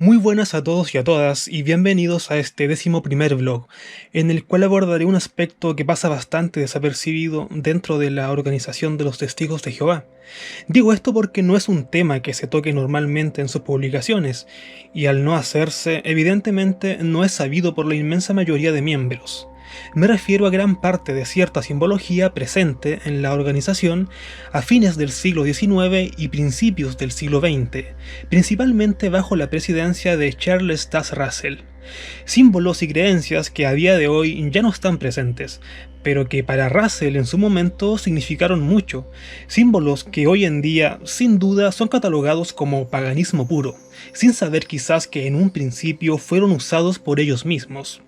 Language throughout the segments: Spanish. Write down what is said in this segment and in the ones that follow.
Muy buenas a todos y a todas y bienvenidos a este 11º vlog, en el cual abordaré un aspecto que pasa bastante desapercibido dentro de la organización de los Testigos de Jehová. Digo esto porque no es un tema que se toque normalmente en sus publicaciones, y al no hacerse, evidentemente no es sabido por la inmensa mayoría de miembros. Me refiero a gran parte de cierta simbología presente en la organización a fines del siglo XIX y principios del siglo XX, principalmente bajo la presidencia de Charles Taze Russell. Símbolos y creencias que a día de hoy ya no están presentes, pero que para Russell en su momento significaron mucho, símbolos que hoy en día sin duda son catalogados como paganismo puro, sin saber quizás que en un principio fueron usados por ellos mismos.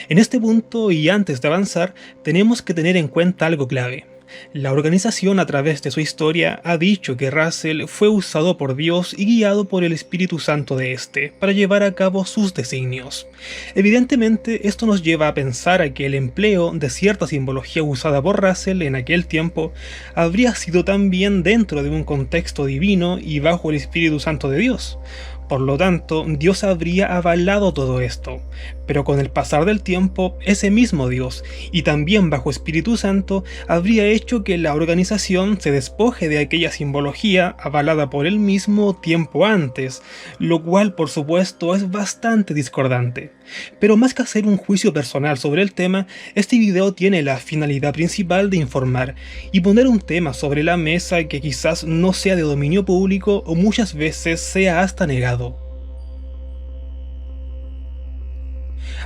En este punto y antes de avanzar, tenemos que tener en cuenta algo clave. La organización a través de su historia ha dicho que Russell fue usado por Dios y guiado por el Espíritu Santo de éste para llevar a cabo sus designios. Evidentemente, esto nos lleva a pensar a que el empleo de cierta simbología usada por Russell en aquel tiempo habría sido también dentro de un contexto divino y bajo el Espíritu Santo de Dios. Por lo tanto, Dios habría avalado todo esto, pero con el pasar del tiempo, ese mismo Dios, y también bajo Espíritu Santo, habría hecho que la organización se despoje de aquella simbología avalada por él mismo tiempo antes, lo cual por supuesto es bastante discordante. Pero más que hacer un juicio personal sobre el tema, este video tiene la finalidad principal de informar y poner un tema sobre la mesa que quizás no sea de dominio público o muchas veces sea hasta negado.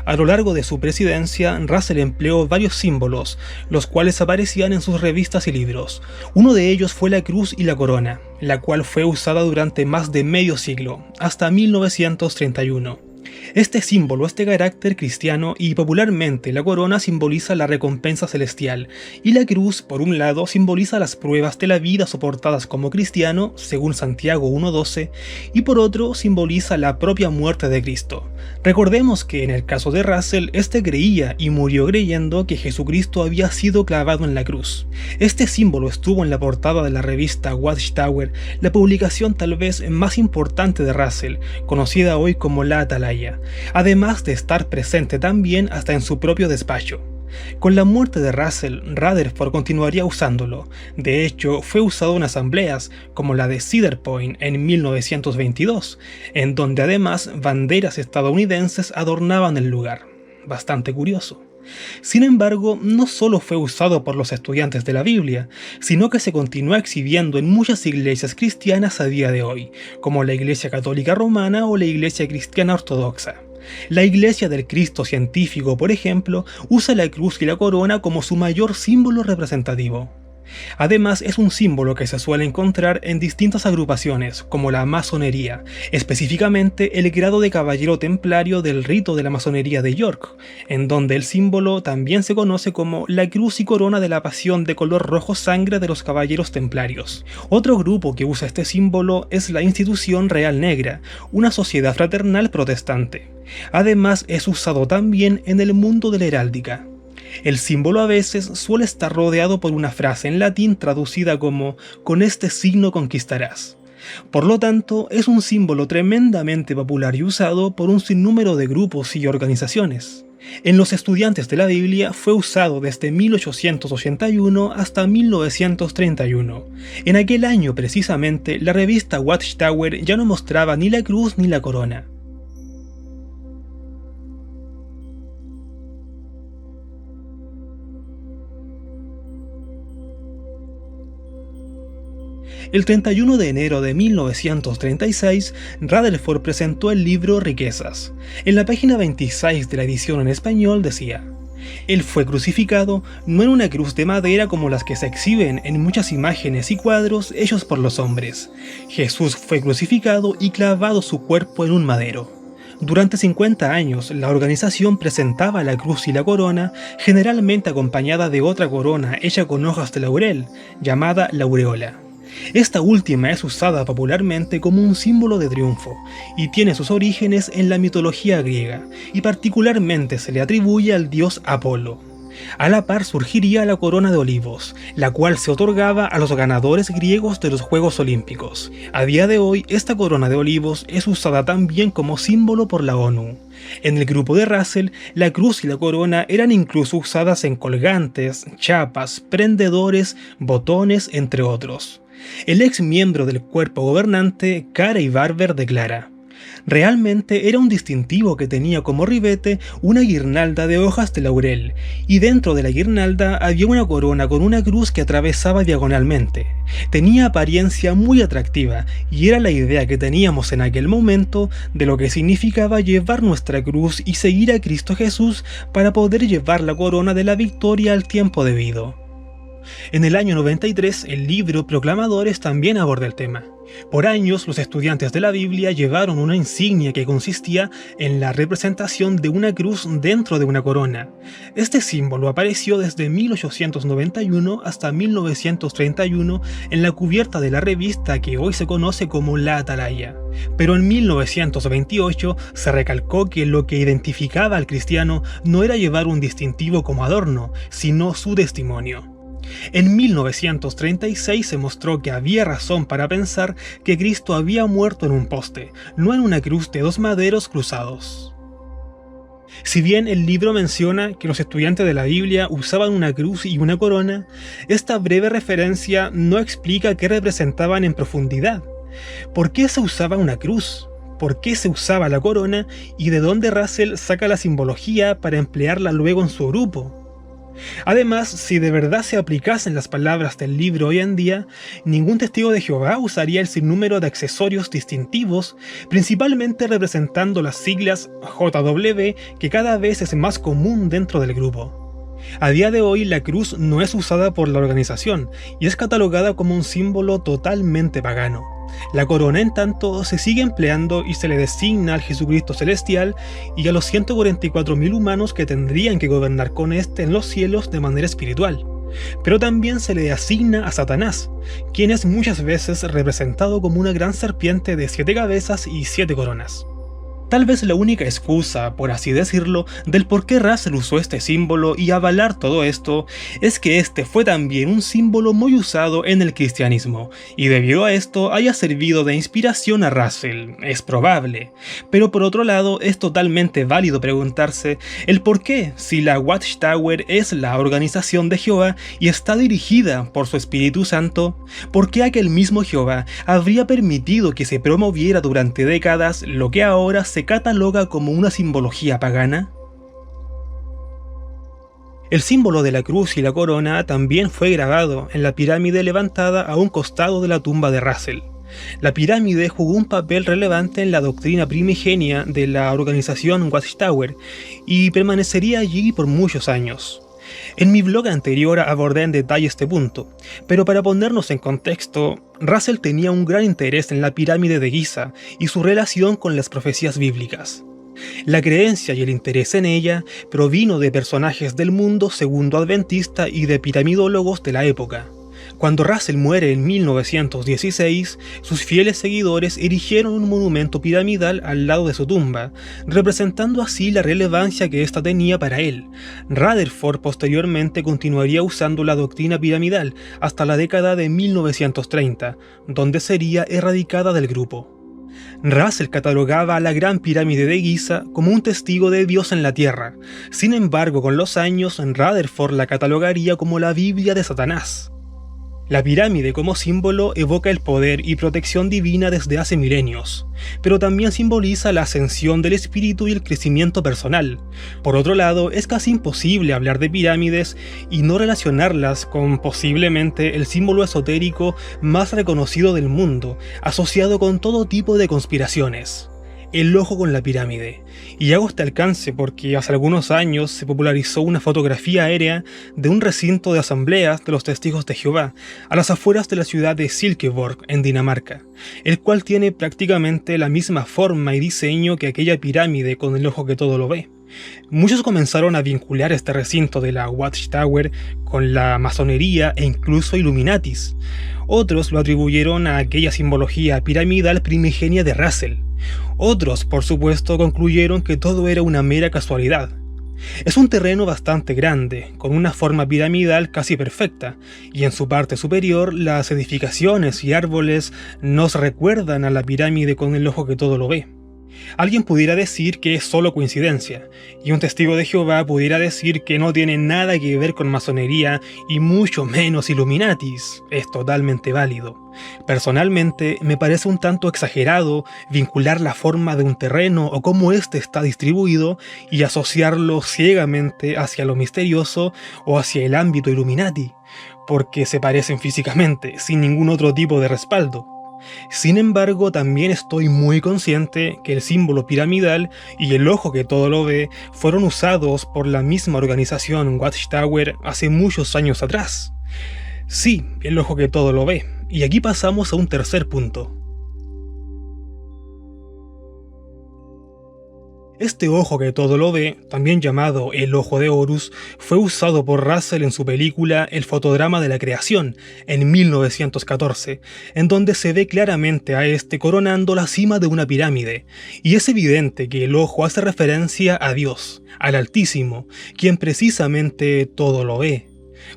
A lo largo de su presidencia, Russell empleó varios símbolos, los cuales aparecían en sus revistas y libros. Uno de ellos fue la cruz y la corona, la cual fue usada durante más de medio siglo, hasta 1931. Este símbolo es de carácter cristiano y popularmente la corona simboliza la recompensa celestial y la cruz, por un lado, simboliza las pruebas de la vida soportadas como cristiano, según Santiago 1:12, y por otro simboliza la propia muerte de Cristo. Recordemos que en el caso de Russell, este creía y murió creyendo que Jesucristo había sido clavado en la cruz. Este símbolo estuvo en la portada de la revista Watchtower, la publicación tal vez más importante de Russell, conocida hoy como la Atalaya, además de estar presente también hasta en su propio despacho. Con la muerte de Russell, Rutherford continuaría usándolo. De hecho, fue usado en asambleas, como la de Cedar Point en 1922, en donde además banderas estadounidenses adornaban el lugar. Bastante curioso. Sin embargo, no solo fue usado por los estudiantes de la Biblia, sino que se continúa exhibiendo en muchas iglesias cristianas a día de hoy, como la Iglesia Católica Romana o la Iglesia Cristiana Ortodoxa. La Iglesia del Cristo Científico, por ejemplo, usa la cruz y la corona como su mayor símbolo representativo. Además, es un símbolo que se suele encontrar en distintas agrupaciones, como la masonería, específicamente el grado de caballero templario del rito de la masonería de York, en donde el símbolo también se conoce como la cruz y corona de la pasión de color rojo sangre de los caballeros templarios. Otro grupo que usa este símbolo es la Institución Real Negra, una sociedad fraternal protestante. Además, es usado también en el mundo de la heráldica. El símbolo a veces suele estar rodeado por una frase en latín traducida como "con este signo conquistarás". Por lo tanto, es un símbolo tremendamente popular y usado por un sinnúmero de grupos y organizaciones. En los estudiantes de la Biblia fue usado desde 1881 hasta 1931. En aquel año precisamente, la revista Watchtower ya no mostraba ni la cruz ni la corona. El 31 de enero de 1936, Rutherford presentó el libro Riquezas. En la página 26 de la edición en español decía: "Él fue crucificado no en una cruz de madera como las que se exhiben en muchas imágenes y cuadros hechos por los hombres. Jesús fue crucificado y clavado su cuerpo en un madero". Durante 50 años, la organización presentaba la cruz y la corona, generalmente acompañada de otra corona hecha con hojas de laurel, llamada laureola. Esta última es usada popularmente como un símbolo de triunfo, y tiene sus orígenes en la mitología griega, y particularmente se le atribuye al dios Apolo. A la par surgiría la corona de olivos, la cual se otorgaba a los ganadores griegos de los Juegos Olímpicos. A día de hoy, esta corona de olivos es usada también como símbolo por la ONU. En el grupo de Russell, la cruz y la corona eran incluso usadas en colgantes, chapas, prendedores, botones, entre otros. El ex miembro del cuerpo gobernante, Carey Barber, declara: realmente era un distintivo que tenía como ribete una guirnalda de hojas de laurel, y dentro de la guirnalda había una corona con una cruz que atravesaba diagonalmente. Tenía apariencia muy atractiva, y era la idea que teníamos en aquel momento de lo que significaba llevar nuestra cruz y seguir a Cristo Jesús para poder llevar la corona de la victoria al tiempo debido. En el año 93, el libro Proclamadores también aborda el tema. Por años, los estudiantes de la Biblia llevaron una insignia que consistía en la representación de una cruz dentro de una corona. Este símbolo apareció desde 1891 hasta 1931 en la cubierta de la revista que hoy se conoce como La Atalaya. Pero en 1928 se recalcó que lo que identificaba al cristiano no era llevar un distintivo como adorno, sino su testimonio. En 1936 se mostró que había razón para pensar que Cristo había muerto en un poste, no en una cruz de dos maderos cruzados. Si bien el libro menciona que los estudiantes de la Biblia usaban una cruz y una corona, esta breve referencia no explica qué representaban en profundidad. ¿Por qué se usaba una cruz? ¿Por qué se usaba la corona? ¿Y de dónde Russell saca la simbología para emplearla luego en su grupo? Además, si de verdad se aplicasen las palabras del libro hoy en día, ningún testigo de Jehová usaría el sinnúmero de accesorios distintivos, principalmente representando las siglas JW, que cada vez es más común dentro del grupo. A día de hoy, la cruz no es usada por la organización y es catalogada como un símbolo totalmente pagano. La corona, en tanto, se sigue empleando y se le designa al Jesucristo celestial y a los 144.000 humanos que tendrían que gobernar con éste en los cielos de manera espiritual. Pero también se le asigna a Satanás, quien es muchas veces representado como una gran serpiente de 7 cabezas y 7 coronas. Tal vez la única excusa, por así decirlo, del por qué Russell usó este símbolo y avalar todo esto, es que este fue también un símbolo muy usado en el cristianismo, y debido a esto haya servido de inspiración a Russell, es probable. Pero por otro lado, es totalmente válido preguntarse el por qué, si la Watchtower es la organización de Jehová y está dirigida por su Espíritu Santo, ¿por qué aquel mismo Jehová habría permitido que se promoviera durante décadas lo que ahora se cataloga como una simbología pagana? El símbolo de la cruz y la corona también fue grabado en la pirámide levantada a un costado de la tumba de Russell. La pirámide jugó un papel relevante en la doctrina primigenia de la organización Watchtower y permanecería allí por muchos años. En mi blog anterior abordé en detalle este punto, pero para ponernos en contexto, Russell tenía un gran interés en la pirámide de Giza y su relación con las profecías bíblicas. La creencia y el interés en ella provino de personajes del mundo segundo adventista y de piramidólogos de la época. Cuando Russell muere en 1916, sus fieles seguidores erigieron un monumento piramidal al lado de su tumba, representando así la relevancia que ésta tenía para él. Rutherford posteriormente continuaría usando la doctrina piramidal hasta la década de 1930, donde sería erradicada del grupo. Russell catalogaba a la Gran Pirámide de Giza como un testigo de Dios en la Tierra. Sin embargo, con los años, Rutherford la catalogaría como la Biblia de Satanás. La pirámide como símbolo evoca el poder y protección divina desde hace milenios, pero también simboliza la ascensión del espíritu y el crecimiento personal. Por otro lado, es casi imposible hablar de pirámides y no relacionarlas con posiblemente el símbolo esotérico más reconocido del mundo, asociado con todo tipo de conspiraciones: el ojo con la pirámide. Y hago este alcance porque hace algunos años se popularizó una fotografía aérea de un recinto de asambleas de los Testigos de Jehová a las afueras de la ciudad de Silkeborg, en Dinamarca, el cual tiene prácticamente la misma forma y diseño que aquella pirámide con el ojo que todo lo ve. Muchos comenzaron a vincular este recinto de la Watchtower con la masonería e incluso Illuminatis. Otros lo atribuyeron a aquella simbología piramidal primigenia de Russell. Otros, por supuesto, concluyeron que todo era una mera casualidad. Es un terreno bastante grande, con una forma piramidal casi perfecta, y en su parte superior las edificaciones y árboles nos recuerdan a la pirámide con el ojo que todo lo ve. Alguien pudiera decir que es solo coincidencia, y un testigo de Jehová pudiera decir que no tiene nada que ver con masonería y mucho menos Illuminatis. Es totalmente válido. Personalmente, me parece un tanto exagerado vincular la forma de un terreno o cómo éste está distribuido y asociarlo ciegamente hacia lo misterioso o hacia el ámbito Illuminati, porque se parecen físicamente, sin ningún otro tipo de respaldo. Sin embargo, también estoy muy consciente que el símbolo piramidal y el ojo que todo lo ve fueron usados por la misma organización Watchtower hace muchos años atrás. Sí, el ojo que todo lo ve. Y aquí pasamos a un tercer punto. Este ojo que todo lo ve, también llamado el ojo de Horus, fue usado por Russell en su película El fotodrama de la creación, en 1914, en donde se ve claramente a este coronando la cima de una pirámide, y es evidente que el ojo hace referencia a Dios, al Altísimo, quien precisamente todo lo ve.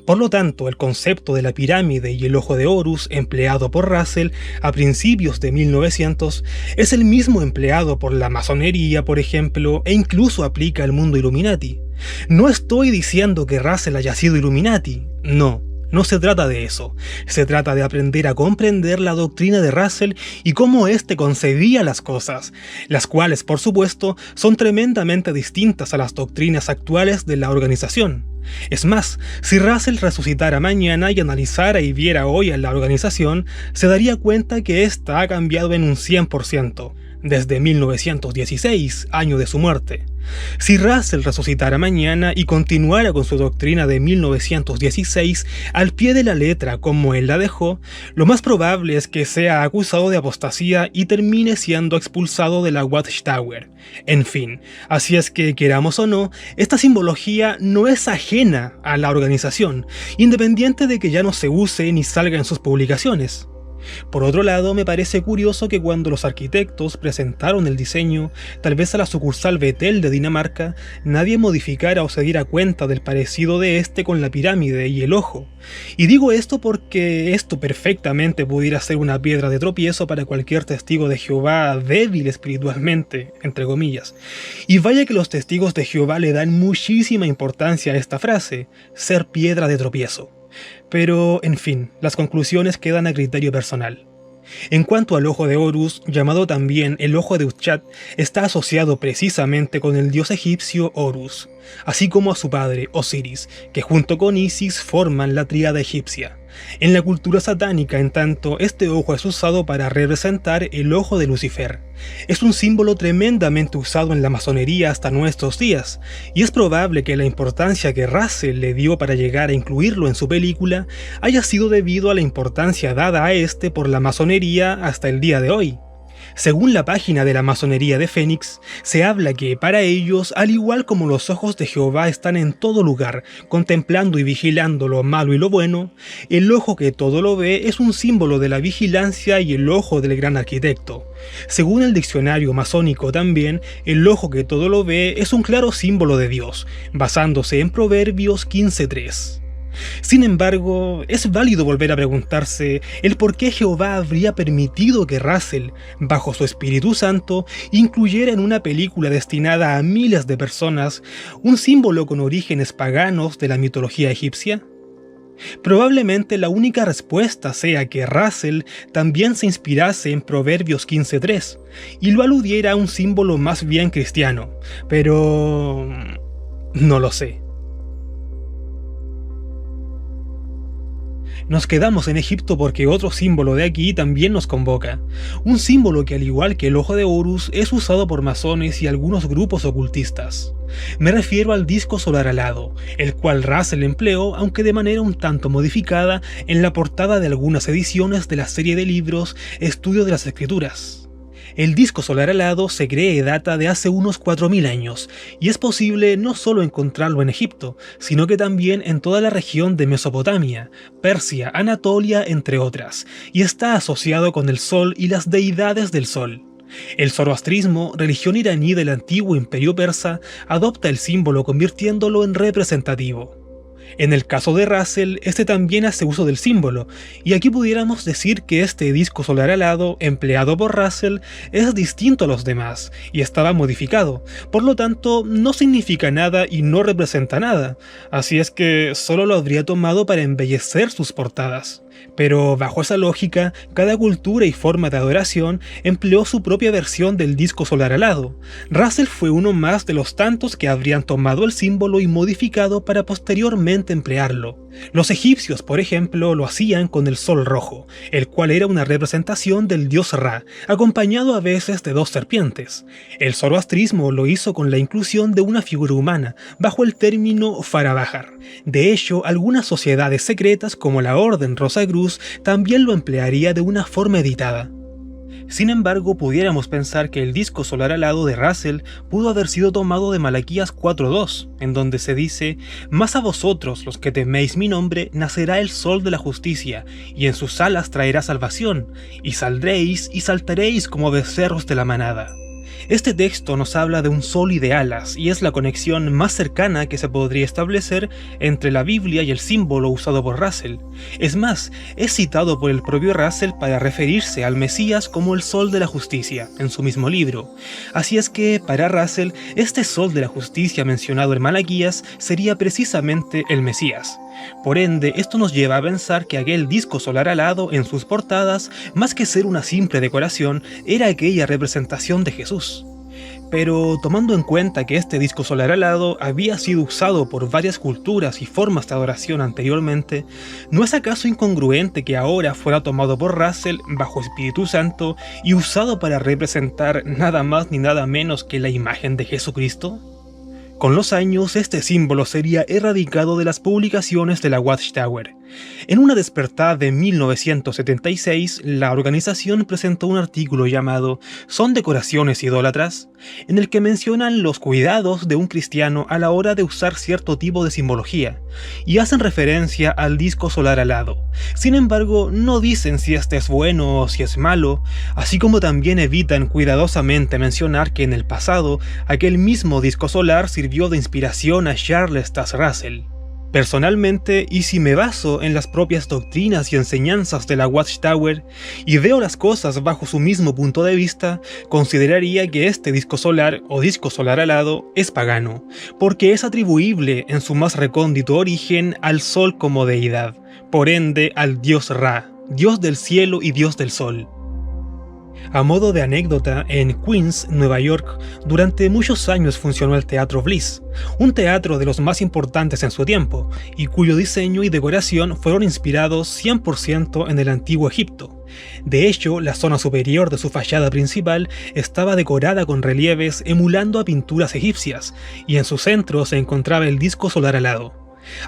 Por lo tanto, el concepto de la pirámide y el ojo de Horus empleado por Russell a principios de 1900 es el mismo empleado por la masonería, por ejemplo, e incluso aplica al mundo Illuminati. No estoy diciendo que Russell haya sido Illuminati, no. No se trata de eso, se trata de aprender a comprender la doctrina de Russell y cómo éste concebía las cosas, las cuales, por supuesto, son tremendamente distintas a las doctrinas actuales de la organización. Es más, si Russell resucitara mañana y analizara y viera hoy a la organización, se daría cuenta que ésta ha cambiado en un 100%, desde 1916, año de su muerte. Si Russell resucitara mañana y continuara con su doctrina de 1916 al pie de la letra como él la dejó, lo más probable es que sea acusado de apostasía y termine siendo expulsado de la Watchtower. En fin, así es que, queramos o no, esta simbología no es ajena a la organización, independiente de que ya no se use ni salga en sus publicaciones. Por otro lado, me parece curioso que cuando los arquitectos presentaron el diseño, tal vez a la sucursal Betel de Dinamarca, nadie modificara o se diera cuenta del parecido de este con la pirámide y el ojo. Y digo esto porque esto perfectamente pudiera ser una piedra de tropiezo para cualquier testigo de Jehová débil espiritualmente, entre comillas. Y vaya que los testigos de Jehová le dan muchísima importancia a esta frase, ser piedra de tropiezo. Pero, en fin, las conclusiones quedan a criterio personal. En cuanto al ojo de Horus, llamado también el ojo de Utzchat, está asociado precisamente con el dios egipcio Horus, así como a su padre Osiris, que junto con Isis forman la tríada egipcia. En la cultura satánica, en tanto, este ojo es usado para representar el ojo de Lucifer. Es un símbolo tremendamente usado en la masonería hasta nuestros días, y es probable que la importancia que Russell le dio para llegar a incluirlo en su película haya sido debido a la importancia dada a este por la masonería hasta el día de hoy. Según la página de la masonería de Fénix, se habla que para ellos, al igual como los ojos de Jehová están en todo lugar, contemplando y vigilando lo malo y lo bueno, el ojo que todo lo ve es un símbolo de la vigilancia y el ojo del gran arquitecto. Según el diccionario masónico también, el ojo que todo lo ve es un claro símbolo de Dios, basándose en Proverbios 15:3. Sin embargo, es válido volver a preguntarse el por qué Jehová habría permitido que Russell, bajo su Espíritu Santo, incluyera en una película destinada a miles de personas un símbolo con orígenes paganos de la mitología egipcia. Probablemente la única respuesta sea que Russell también se inspirase en Proverbios 15:3 y lo aludiera a un símbolo más bien cristiano, pero no lo sé. Nos quedamos en Egipto porque otro símbolo de aquí también nos convoca. Un símbolo que, al igual que el ojo de Horus, es usado por masones y algunos grupos ocultistas. Me refiero al disco solar alado, el cual Russell empleó, aunque de manera un tanto modificada, en la portada de algunas ediciones de la serie de libros Estudio de las Escrituras. El disco solar alado se cree y data de hace unos 4000 años, y es posible no solo encontrarlo en Egipto, sino que también en toda la región de Mesopotamia, Persia, Anatolia, entre otras, y está asociado con el sol y las deidades del sol. El zoroastrismo, religión iraní del antiguo imperio persa, adopta el símbolo convirtiéndolo en representativo. En el caso de Russell, este también hace uso del símbolo, y aquí pudiéramos decir que este disco solar alado empleado por Russell es distinto a los demás, y estaba modificado, por lo tanto no significa nada y no representa nada, así es que solo lo habría tomado para embellecer sus portadas. Pero bajo esa lógica, cada cultura y forma de adoración empleó su propia versión del disco solar alado. Russell fue uno más de los tantos que habrían tomado el símbolo y modificado para posteriormente emplearlo. Los egipcios, por ejemplo, lo hacían con el sol rojo, el cual era una representación del dios Ra, acompañado a veces de dos serpientes. El zoroastrismo lo hizo con la inclusión de una figura humana, bajo el término Farabajar. De hecho, algunas sociedades secretas como la Orden Rosacruz también lo emplearía de una forma editada. Sin embargo, pudiéramos pensar que el disco solar alado de Russell pudo haber sido tomado de Malaquías 4:2, en donde se dice: «Mas a vosotros, los que teméis mi nombre, nacerá el sol de la justicia, y en sus alas traerá salvación, y saldréis y saltaréis como becerros de la manada». Este texto nos habla de un sol y de alas, y es la conexión más cercana que se podría establecer entre la Biblia y el símbolo usado por Russell. Es más, es citado por el propio Russell para referirse al Mesías como el sol de la justicia, en su mismo libro. Así es que, para Russell, este sol de la justicia mencionado en Malaquías sería precisamente el Mesías. Por ende, esto nos lleva a pensar que aquel disco solar alado en sus portadas, más que ser una simple decoración, era aquella representación de Jesús. Pero tomando en cuenta que este disco solar alado había sido usado por varias culturas y formas de adoración anteriormente, ¿no es acaso incongruente que ahora fuera tomado por Russell bajo Espíritu Santo y usado para representar nada más ni nada menos que la imagen de Jesucristo? Con los años, este símbolo sería erradicado de las publicaciones de la Watchtower. En una despertada de 1976, la organización presentó un artículo llamado «¿Son decoraciones idólatras?», en el que mencionan los cuidados de un cristiano a la hora de usar cierto tipo de simbología, y hacen referencia al disco solar alado. Sin embargo, no dicen si este es bueno o si es malo, así como también evitan cuidadosamente mencionar que en el pasado, aquel mismo disco solar sirvió de inspiración a Charles Taze Russell. Personalmente, y si me baso en las propias doctrinas y enseñanzas de la Watchtower, y veo las cosas bajo su mismo punto de vista, consideraría que este disco solar o disco solar alado es pagano, porque es atribuible en su más recóndito origen al sol como deidad, por ende al dios Ra, dios del cielo y dios del sol. A modo de anécdota, en Queens, Nueva York, durante muchos años funcionó el Teatro Bliss, un teatro de los más importantes en su tiempo, y cuyo diseño y decoración fueron inspirados 100% en el antiguo Egipto. De hecho, la zona superior de su fachada principal estaba decorada con relieves emulando a pinturas egipcias, y en su centro se encontraba el disco solar alado.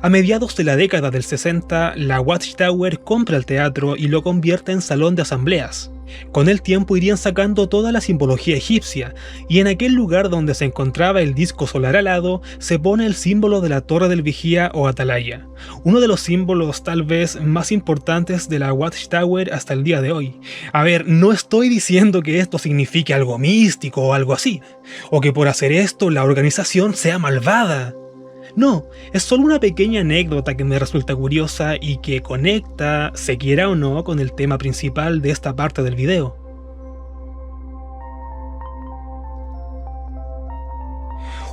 A mediados de la década del 60, la Watchtower compra el teatro y lo convierte en salón de asambleas. Con el tiempo irían sacando toda la simbología egipcia, y en aquel lugar donde se encontraba el disco solar alado se pone el símbolo de la torre del vigía o atalaya, uno de los símbolos tal vez más importantes de la Watchtower hasta el día de hoy. A ver, no estoy diciendo que esto signifique algo místico o algo así, o que por hacer esto la organización sea malvada. No, es solo una pequeña anécdota que me resulta curiosa y que conecta, se quiera o no, con el tema principal de esta parte del video.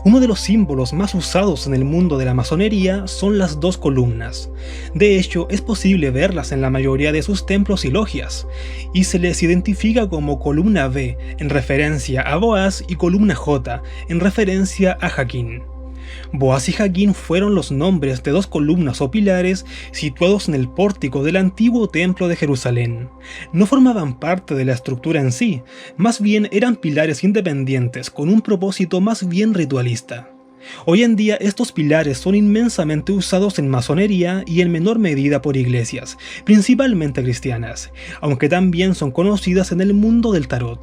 Uno de los símbolos más usados en el mundo de la masonería son las dos columnas. De hecho, es posible verlas en la mayoría de sus templos y logias, y se les identifica como columna B en referencia a Boaz y columna J en referencia a Jaquín. Boaz y Jaquín fueron los nombres de dos columnas o pilares situados en el pórtico del antiguo templo de Jerusalén. No formaban parte de la estructura en sí, más bien eran pilares independientes con un propósito más bien ritualista. Hoy en día estos pilares son inmensamente usados en masonería y en menor medida por iglesias, principalmente cristianas, aunque también son conocidas en el mundo del tarot.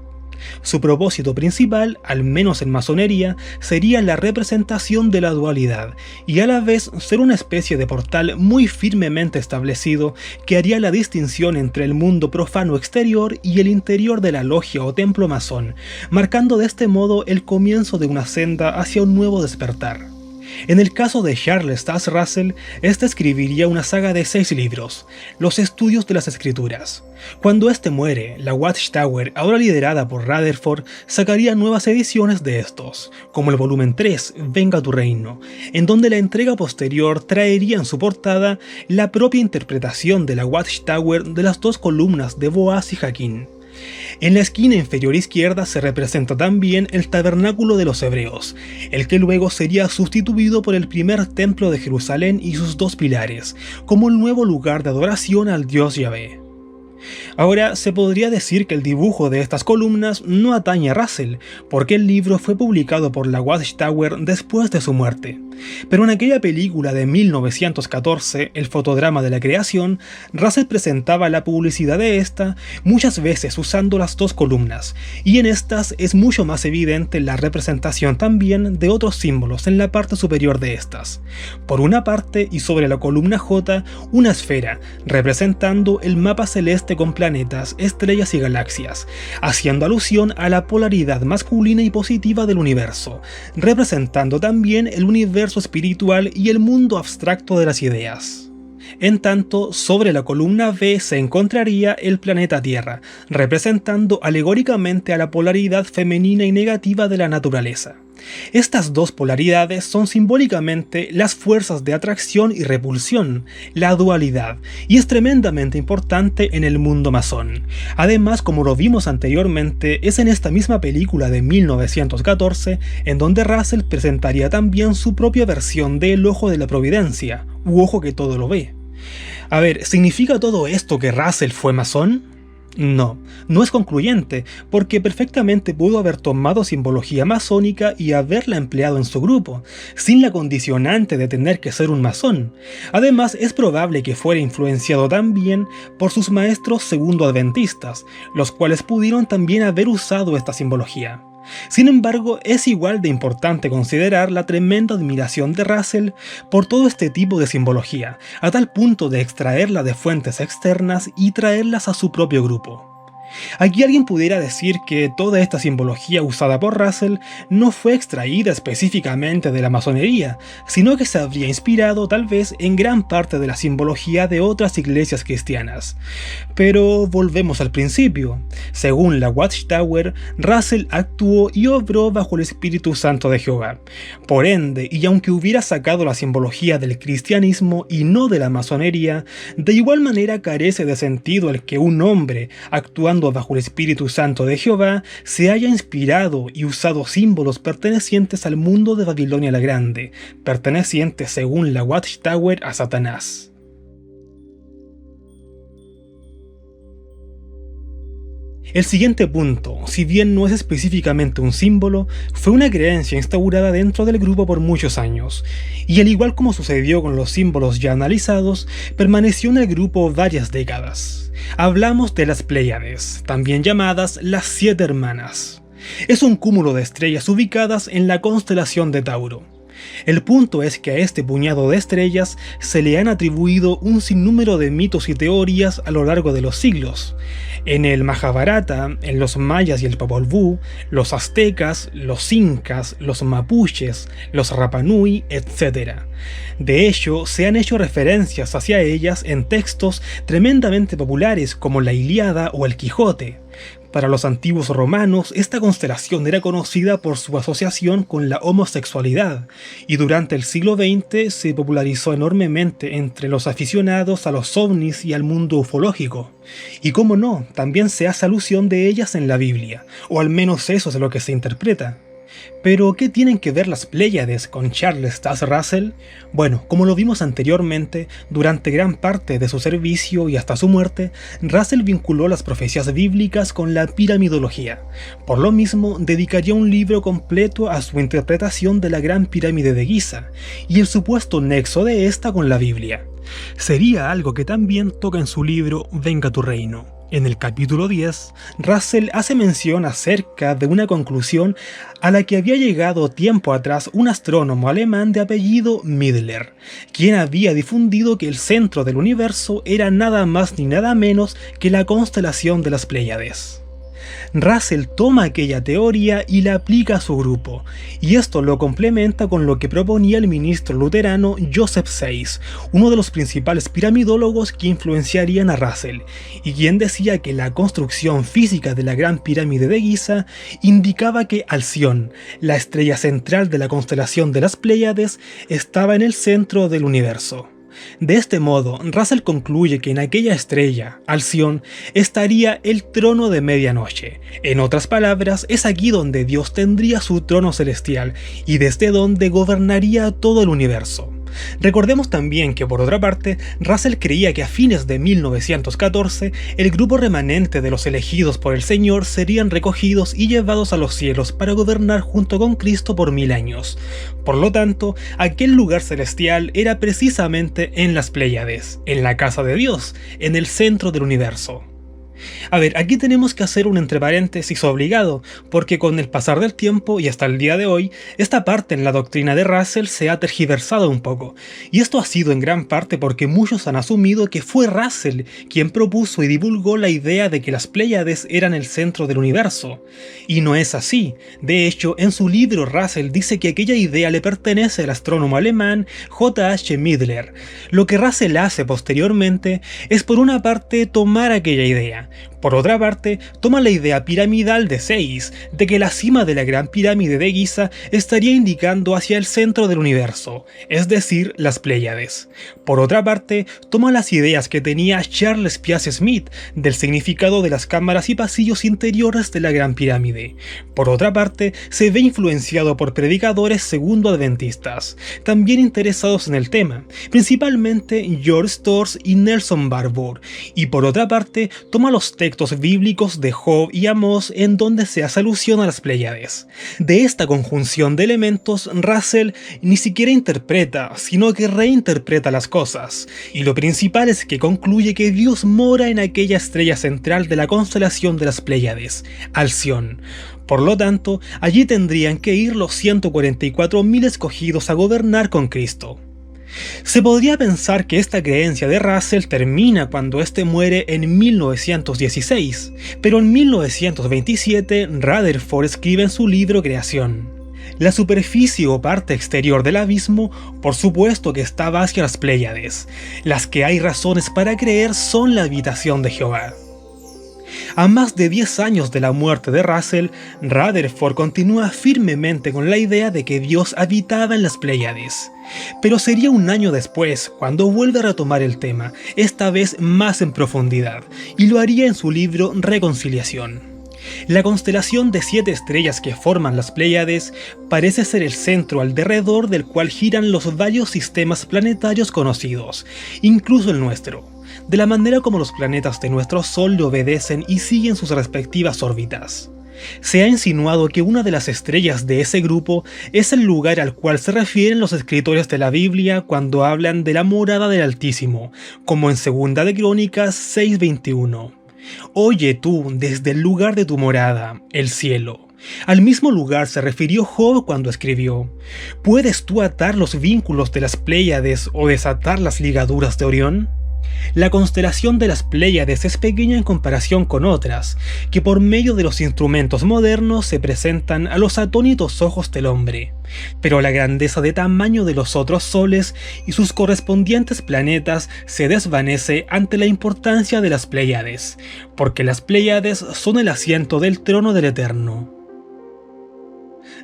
Su propósito principal, al menos en masonería, sería la representación de la dualidad, y a la vez ser una especie de portal muy firmemente establecido que haría la distinción entre el mundo profano exterior y el interior de la logia o templo masón, marcando de este modo el comienzo de una senda hacia un nuevo despertar. En el caso de Charles Taze Russell, este escribiría una saga de 6 libros, Los Estudios de las Escrituras. Cuando este muere, la Watchtower, ahora liderada por Rutherford, sacaría nuevas ediciones de estos, como el volumen 3, Venga tu Reino, en donde la entrega posterior traería en su portada la propia interpretación de la Watchtower de las 2 columnas de Boaz y Jaquín. En la esquina inferior izquierda se representa también el tabernáculo de los hebreos, el que luego sería sustituido por el primer templo de Jerusalén y sus 2 pilares, como el nuevo lugar de adoración al Dios Yahvé. Ahora, se podría decir que el dibujo de estas columnas no atañe a Russell, porque el libro fue publicado por la Watchtower después de su muerte. Pero en aquella película de 1914, el fotodrama de la creación, Russell presentaba la publicidad de esta muchas veces usando las 2 columnas, y en estas es mucho más evidente la representación también de otros símbolos en la parte superior de estas. Por una parte, y sobre la columna J, una esfera, representando el mapa celeste con planetas, estrellas y galaxias, haciendo alusión a la polaridad masculina y positiva del universo, representando también el universo espiritual y el mundo abstracto de las ideas. En tanto, sobre la columna B se encontraría el planeta Tierra, representando alegóricamente a la polaridad femenina y negativa de la naturaleza. Estas 2 polaridades son simbólicamente las fuerzas de atracción y repulsión, la dualidad, y es tremendamente importante en el mundo masón. Además, como lo vimos anteriormente, es en esta misma película de 1914 en donde Russell presentaría también su propia versión de El Ojo de la Providencia, u Ojo que todo lo ve. A ver, ¿significa todo esto que Russell fue masón? No, no es concluyente, porque perfectamente pudo haber tomado simbología masónica y haberla empleado en su grupo, sin la condicionante de tener que ser un masón. Además, es probable que fuera influenciado también por sus maestros segundo-adventistas, los cuales pudieron también haber usado esta simbología. Sin embargo, es igual de importante considerar la tremenda admiración de Russell por todo este tipo de simbología, a tal punto de extraerla de fuentes externas y traerlas a su propio grupo. Aquí alguien pudiera decir que toda esta simbología usada por Russell no fue extraída específicamente de la masonería, sino que se habría inspirado tal vez en gran parte de la simbología de otras iglesias cristianas. Pero volvemos al principio. Según la Watchtower, Russell actuó y obró bajo el Espíritu Santo de Jehová. Por ende, y aunque hubiera sacado la simbología del cristianismo y no de la masonería, de igual manera carece de sentido el que un hombre, actuando bajo el Espíritu Santo de Jehová, se haya inspirado y usado símbolos pertenecientes al mundo de Babilonia la Grande, pertenecientes según la Watchtower a Satanás. El siguiente punto, si bien no es específicamente un símbolo, fue una creencia instaurada dentro del grupo por muchos años, y al igual como sucedió con los símbolos ya analizados, permaneció en el grupo varias décadas. Hablamos de las Pléyades, también llamadas las 7 hermanas. Es un cúmulo de estrellas ubicadas en la constelación de Tauro. El punto es que a este puñado de estrellas se le han atribuido un sinnúmero de mitos y teorías a lo largo de los siglos. En el Mahabharata, en los mayas y el Popol Vuh, los aztecas, los incas, los mapuches, los Rapanui, etc. De hecho, se han hecho referencias hacia ellas en textos tremendamente populares como la Ilíada o el Quijote. Para los antiguos romanos, esta constelación era conocida por su asociación con la homosexualidad, y durante el siglo XX se popularizó enormemente entre los aficionados a los ovnis y al mundo ufológico. Y cómo no, también se hace alusión de ellas en la Biblia, o al menos eso es lo que se interpreta. Pero, ¿qué tienen que ver las Pléyades con Charles Taze Russell? Bueno, como lo vimos anteriormente, durante gran parte de su servicio y hasta su muerte, Russell vinculó las profecías bíblicas con la piramidología. Por lo mismo, dedicaría un libro completo a su interpretación de la Gran Pirámide de Giza, y el supuesto nexo de esta con la Biblia. Sería algo que también toca en su libro Venga tu Reino. En el capítulo 10, Russell hace mención acerca de una conclusión a la que había llegado tiempo atrás un astrónomo alemán de apellido Midler, quien había difundido que el centro del universo era nada más ni nada menos que la constelación de las Pléyades. Russell toma aquella teoría y la aplica a su grupo, y esto lo complementa con lo que proponía el ministro luterano Joseph Sayce, uno de los principales piramidólogos que influenciarían a Russell, y quien decía que la construcción física de la Gran Pirámide de Giza indicaba que Alción, la estrella central de la constelación de las Pléyades, estaba en el centro del universo. De este modo, Russell concluye que en aquella estrella, Alción, estaría el trono de medianoche. En otras palabras, es aquí donde Dios tendría su trono celestial y desde donde gobernaría todo el universo. Recordemos también que por otra parte, Russell creía que a fines de 1914, el grupo remanente de los elegidos por el Señor serían recogidos y llevados a los cielos para gobernar junto con Cristo por 1000 años. Por lo tanto, aquel lugar celestial era precisamente en las Pléyades, en la casa de Dios, en el centro del universo. A ver, aquí tenemos que hacer un entre paréntesis obligado, porque con el pasar del tiempo y hasta el día de hoy, esta parte en la doctrina de Russell se ha tergiversado un poco, y esto ha sido en gran parte porque muchos han asumido que fue Russell quien propuso y divulgó la idea de que las Pléyades eran el centro del universo, y no es así. De hecho, en su libro Russell dice que aquella idea le pertenece al astrónomo alemán J.H. Midler. Lo que Russell hace posteriormente es por una parte tomar aquella idea. Por otra parte, toma la idea piramidal de Sayce, de que la cima de la Gran Pirámide de Giza estaría indicando hacia el centro del universo, es decir, las Pléyades. Por otra parte, toma las ideas que tenía Charles Piaz Smith del significado de las cámaras y pasillos interiores de la Gran Pirámide. Por otra parte, se ve influenciado por predicadores segundo-adventistas, también interesados en el tema, principalmente George Storrs y Nelson Barbour, y por otra parte, toma los textos bíblicos de Job y Amós en donde se hace alusión a las Pléyades. De esta conjunción de elementos, Russell ni siquiera interpreta, sino que reinterpreta las cosas, y lo principal es que concluye que Dios mora en aquella estrella central de la constelación de las Pléyades, Alción. Por lo tanto, allí tendrían que ir los 144.000 escogidos a gobernar con Cristo. Se podría pensar que esta creencia de Russell termina cuando éste muere en 1916, pero en 1927 Rutherford escribe en su libro Creación: la superficie o parte exterior del abismo, por supuesto que estaba hacia las Pléyades. Las que hay razones para creer son la habitación de Jehová. A más de 10 años de la muerte de Russell, Rutherford continúa firmemente con la idea de que Dios habitaba en las Pléyades. Pero sería un año después cuando vuelve a retomar el tema, esta vez más en profundidad, y lo haría en su libro Reconciliación. La constelación de 7 estrellas que forman las Pléyades parece ser el centro alrededor del cual giran los varios sistemas planetarios conocidos, incluso el nuestro, de la manera como los planetas de nuestro Sol le obedecen y siguen sus respectivas órbitas. Se ha insinuado que una de las estrellas de ese grupo es el lugar al cual se refieren los escritores de la Biblia cuando hablan de la morada del Altísimo, como en 2 de Crónicas 6:21. Oye tú desde el lugar de tu morada, el cielo. Al mismo lugar se refirió Job cuando escribió: ¿puedes tú atar los vínculos de las Pléyades o desatar las ligaduras de Orión? La constelación de las Pléyades es pequeña en comparación con otras, que por medio de los instrumentos modernos se presentan a los atónitos ojos del hombre. Pero la grandeza de tamaño de los otros soles y sus correspondientes planetas se desvanece ante la importancia de las Pléyades, porque las Pléyades son el asiento del trono del Eterno.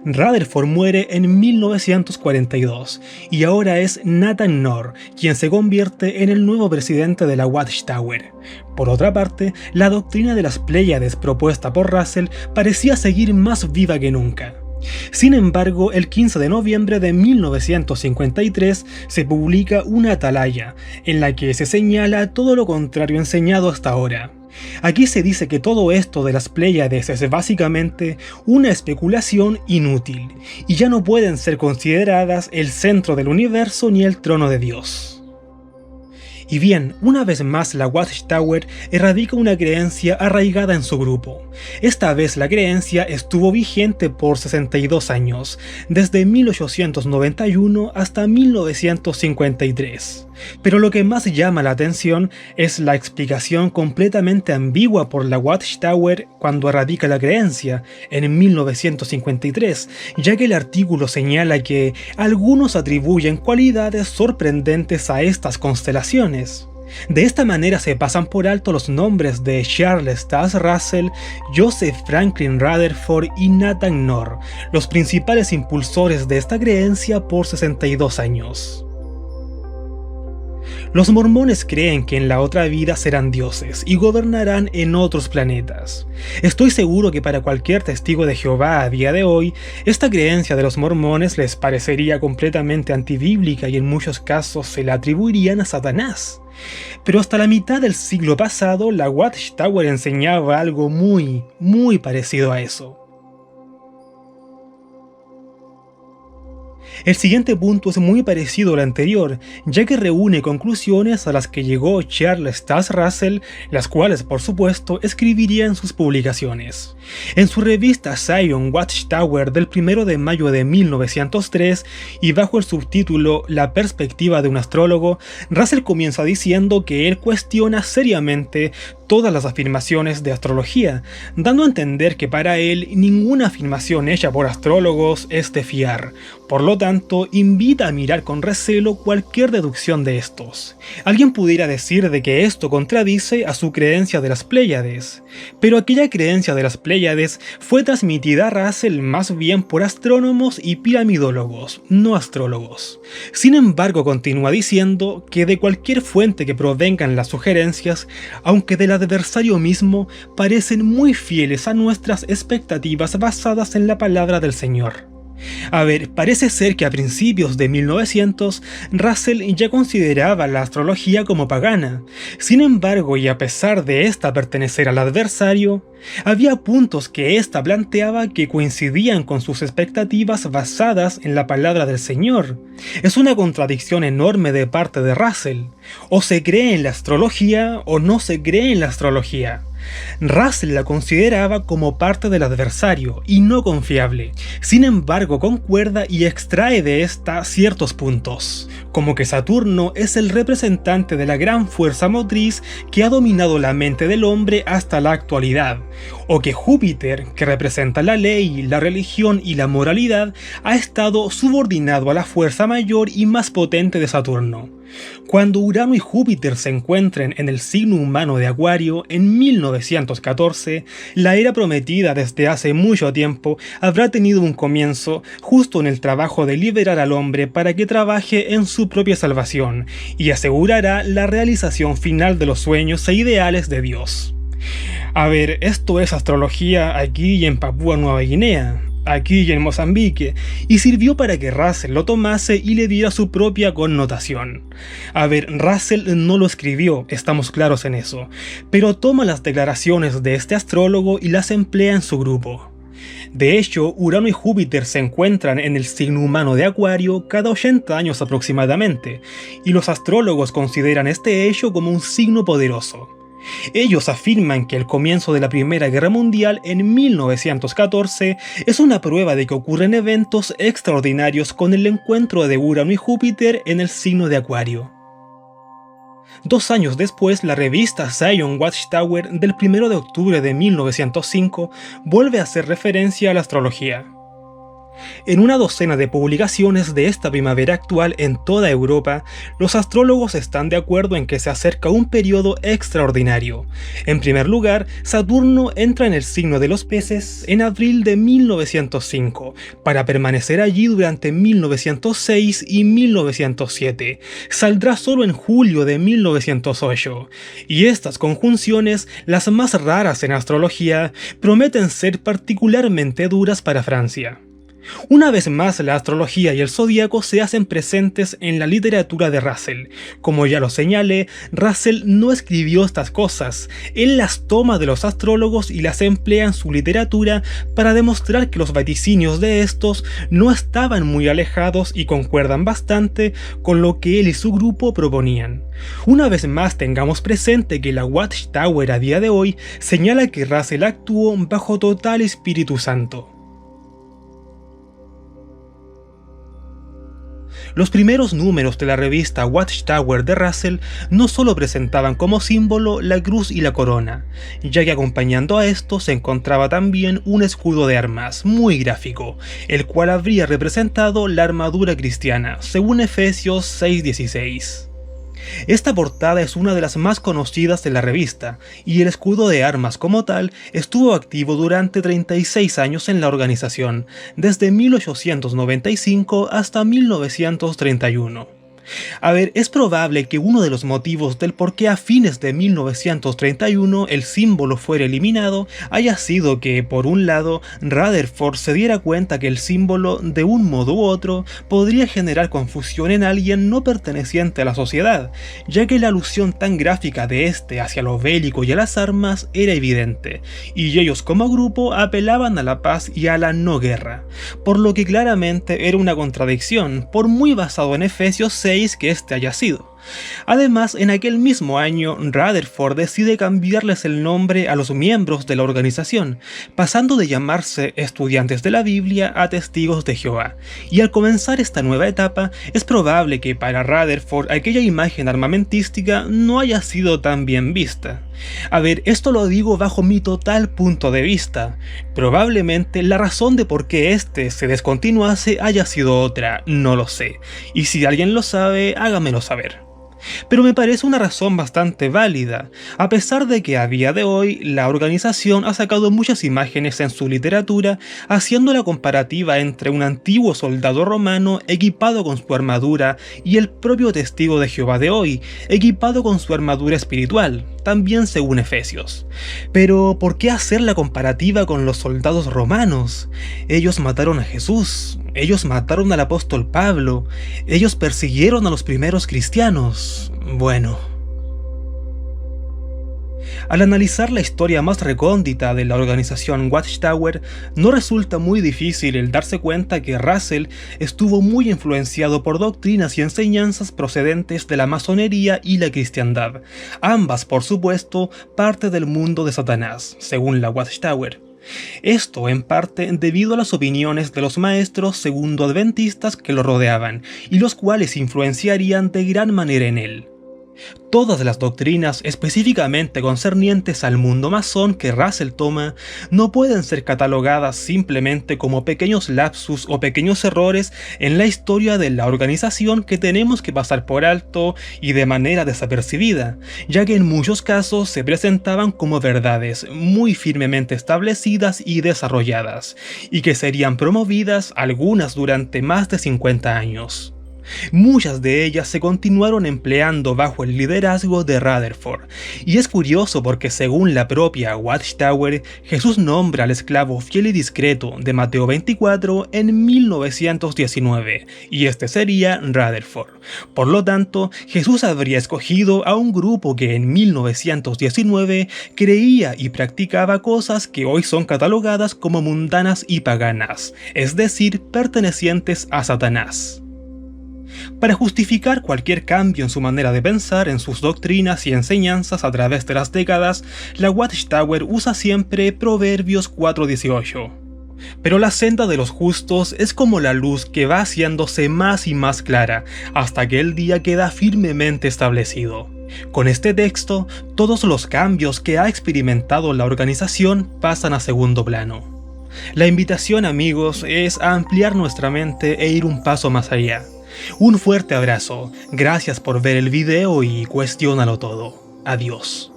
Rutherford muere en 1942 y ahora es Nathan Knorr quien se convierte en el nuevo presidente de la Watchtower. Por otra parte, la doctrina de las Pléyades propuesta por Russell parecía seguir más viva que nunca. Sin embargo, el 15 de noviembre de 1953 se publica una atalaya, en la que se señala todo lo contrario enseñado hasta ahora. Aquí se dice que todo esto de las Pléyades es básicamente una especulación inútil, y ya no pueden ser consideradas el centro del universo ni el trono de Dios. Y bien, una vez más la Watchtower erradica una creencia arraigada en su grupo. Esta vez la creencia estuvo vigente por 62 años, desde 1891 hasta 1953. Pero lo que más llama la atención es la explicación completamente ambigua por la Watchtower cuando erradica la creencia en 1953, ya que el artículo señala que algunos atribuyen cualidades sorprendentes a estas constelaciones. De esta manera se pasan por alto los nombres de Charles Taze Russell, Joseph Franklin Rutherford y Nathan Knorr, los principales impulsores de esta creencia por 62 años. Los mormones creen que en la otra vida serán dioses y gobernarán en otros planetas. Estoy seguro que para cualquier testigo de Jehová a día de hoy, esta creencia de los mormones les parecería completamente antibíblica y en muchos casos se la atribuirían a Satanás. Pero hasta la mitad del siglo pasado, la Watchtower enseñaba algo muy parecido a eso. El siguiente punto es muy parecido al anterior, ya que reúne conclusiones a las que llegó Charles Taze Russell, las cuales por supuesto escribiría en sus publicaciones. En su revista Zion Watchtower del 1 de mayo de 1903 y bajo el subtítulo La perspectiva de un astrólogo, Russell comienza diciendo que él cuestiona seriamente todas las afirmaciones de astrología, dando a entender que para él ninguna afirmación hecha por astrólogos es de fiar. Por lo tanto, invita a mirar con recelo cualquier deducción de estos. Alguien pudiera decir de que esto contradice a su creencia de las Pléyades, pero aquella creencia de las Pléyades fue transmitida a Russell más bien por astrónomos y piramidólogos, no astrólogos. Sin embargo, continúa diciendo que de cualquier fuente que provengan las sugerencias, aunque del adversario mismo, parecen muy fieles a nuestras expectativas basadas en la palabra del Señor. A ver, parece ser que a principios de 1900, Russell ya consideraba la astrología como pagana. Sin embargo, y a pesar de esta pertenecer al adversario, había puntos que ésta planteaba que coincidían con sus expectativas basadas en la palabra del Señor. Es una contradicción enorme de parte de Russell. O se cree en la astrología o no se cree en la astrología. Russell la consideraba como parte del adversario y no confiable. Sin embargo, concuerda y extrae de esta ciertos puntos, como que Saturno es el representante de la gran fuerza motriz que ha dominado la mente del hombre hasta la actualidad, o que Júpiter, que representa la ley, la religión y la moralidad, ha estado subordinado a la fuerza mayor y más potente de Saturno. Cuando Urano y Júpiter se encuentren en el signo humano de Acuario en 1914, la era prometida desde hace mucho tiempo habrá tenido un comienzo justo en el trabajo de liberar al hombre para que trabaje en su propia salvación y asegurará la realización final de los sueños e ideales de Dios. A ver, esto es astrología aquí y en Papúa Nueva Guinea, aquí y en Mozambique, y sirvió para que Russell lo tomase y le diera su propia connotación. A ver, Russell no lo escribió, estamos claros en eso, pero toma las declaraciones de este astrólogo y las emplea en su grupo. De hecho, Urano y Júpiter se encuentran en el signo humano de Acuario cada 80 años aproximadamente, y los astrólogos consideran este hecho como un signo poderoso. Ellos afirman que el comienzo de la Primera Guerra Mundial en 1914 es una prueba de que ocurren eventos extraordinarios con el encuentro de Urano y Júpiter en el signo de Acuario. 2 años después, la revista Zion Watchtower del 1 de octubre de 1905 vuelve a hacer referencia a la astrología. En una docena de publicaciones de esta primavera actual en toda Europa, los astrólogos están de acuerdo en que se acerca un periodo extraordinario. En primer lugar, Saturno entra en el signo de los peces en abril de 1905, para permanecer allí durante 1906 y 1907. Saldrá solo en julio de 1908. Y estas conjunciones, las más raras en astrología, prometen ser particularmente duras para Francia. Una vez más, la astrología y el zodíaco se hacen presentes en la literatura de Russell. Como ya lo señalé, Russell no escribió estas cosas, él las toma de los astrólogos y las emplea en su literatura para demostrar que los vaticinios de estos no estaban muy alejados y concuerdan bastante con lo que él y su grupo proponían. Una vez más, tengamos presente que la Watchtower a día de hoy señala que Russell actuó bajo total Espíritu Santo. Los primeros números de la revista Watchtower de Russell no solo presentaban como símbolo la cruz y la corona, ya que acompañando a esto se encontraba también un escudo de armas, muy gráfico, el cual habría representado la armadura cristiana, según Efesios 6:16. Esta portada es una de las más conocidas de la revista, y el escudo de armas como tal estuvo activo durante 36 años en la organización, desde 1895 hasta 1931. A ver, es probable que uno de los motivos del por qué a fines de 1931 el símbolo fuera eliminado haya sido que, por un lado, Rutherford se diera cuenta que el símbolo, de un modo u otro, podría generar confusión en alguien no perteneciente a la sociedad, ya que la alusión tan gráfica de este hacia lo bélico y a las armas era evidente, y ellos como grupo apelaban a la paz y a la no guerra, por lo que claramente era una contradicción, por muy basado en Efesios 6 que este haya sido. Además, en aquel mismo año, Rutherford decide cambiarles el nombre a los miembros de la organización, pasando de llamarse Estudiantes de la Biblia a Testigos de Jehová, y al comenzar esta nueva etapa, es probable que para Rutherford aquella imagen armamentística no haya sido tan bien vista. A ver, esto lo digo bajo mi total punto de vista. Probablemente la razón de por qué este se descontinuase haya sido otra, no lo sé, y si alguien lo sabe, hágamelo saber. Pero me parece una razón bastante válida, a pesar de que a día de hoy la organización ha sacado muchas imágenes en su literatura haciendo la comparativa entre un antiguo soldado romano equipado con su armadura y el propio testigo de Jehová de hoy, equipado con su armadura espiritual, también según Efesios. Pero ¿por qué hacer la comparativa con los soldados romanos? Ellos mataron a Jesús, ellos mataron al apóstol Pablo, ellos persiguieron a los primeros cristianos. Bueno. Al analizar la historia más recóndita de la organización Watchtower, no resulta muy difícil el darse cuenta que Russell estuvo muy influenciado por doctrinas y enseñanzas procedentes de la masonería y la cristiandad, ambas por supuesto parte del mundo de Satanás, según la Watchtower. Esto en parte debido a las opiniones de los maestros segundo-adventistas que lo rodeaban, y los cuales influenciarían de gran manera en él. Todas las doctrinas específicamente concernientes al mundo masón que Russell toma no pueden ser catalogadas simplemente como pequeños lapsus o pequeños errores en la historia de la organización que tenemos que pasar por alto y de manera desapercibida, ya que en muchos casos se presentaban como verdades muy firmemente establecidas y desarrolladas, y que serían promovidas algunas durante más de 50 años. Muchas de ellas se continuaron empleando bajo el liderazgo de Rutherford, y es curioso porque según la propia Watchtower, Jesús nombra al esclavo fiel y discreto de Mateo 24 en 1919, y este sería Rutherford. Por lo tanto, Jesús habría escogido a un grupo que en 1919 creía y practicaba cosas que hoy son catalogadas como mundanas y paganas, es decir, pertenecientes a Satanás. Para justificar cualquier cambio en su manera de pensar, en sus doctrinas y enseñanzas a través de las décadas, la Watchtower usa siempre Proverbios 4:18. Pero la senda de los justos es como la luz que va haciéndose más y más clara, hasta que el día queda firmemente establecido. Con este texto, todos los cambios que ha experimentado la organización pasan a segundo plano. La invitación, amigos, es a ampliar nuestra mente e ir un paso más allá. Un fuerte abrazo, gracias por ver el video y cuestiónalo todo. Adiós.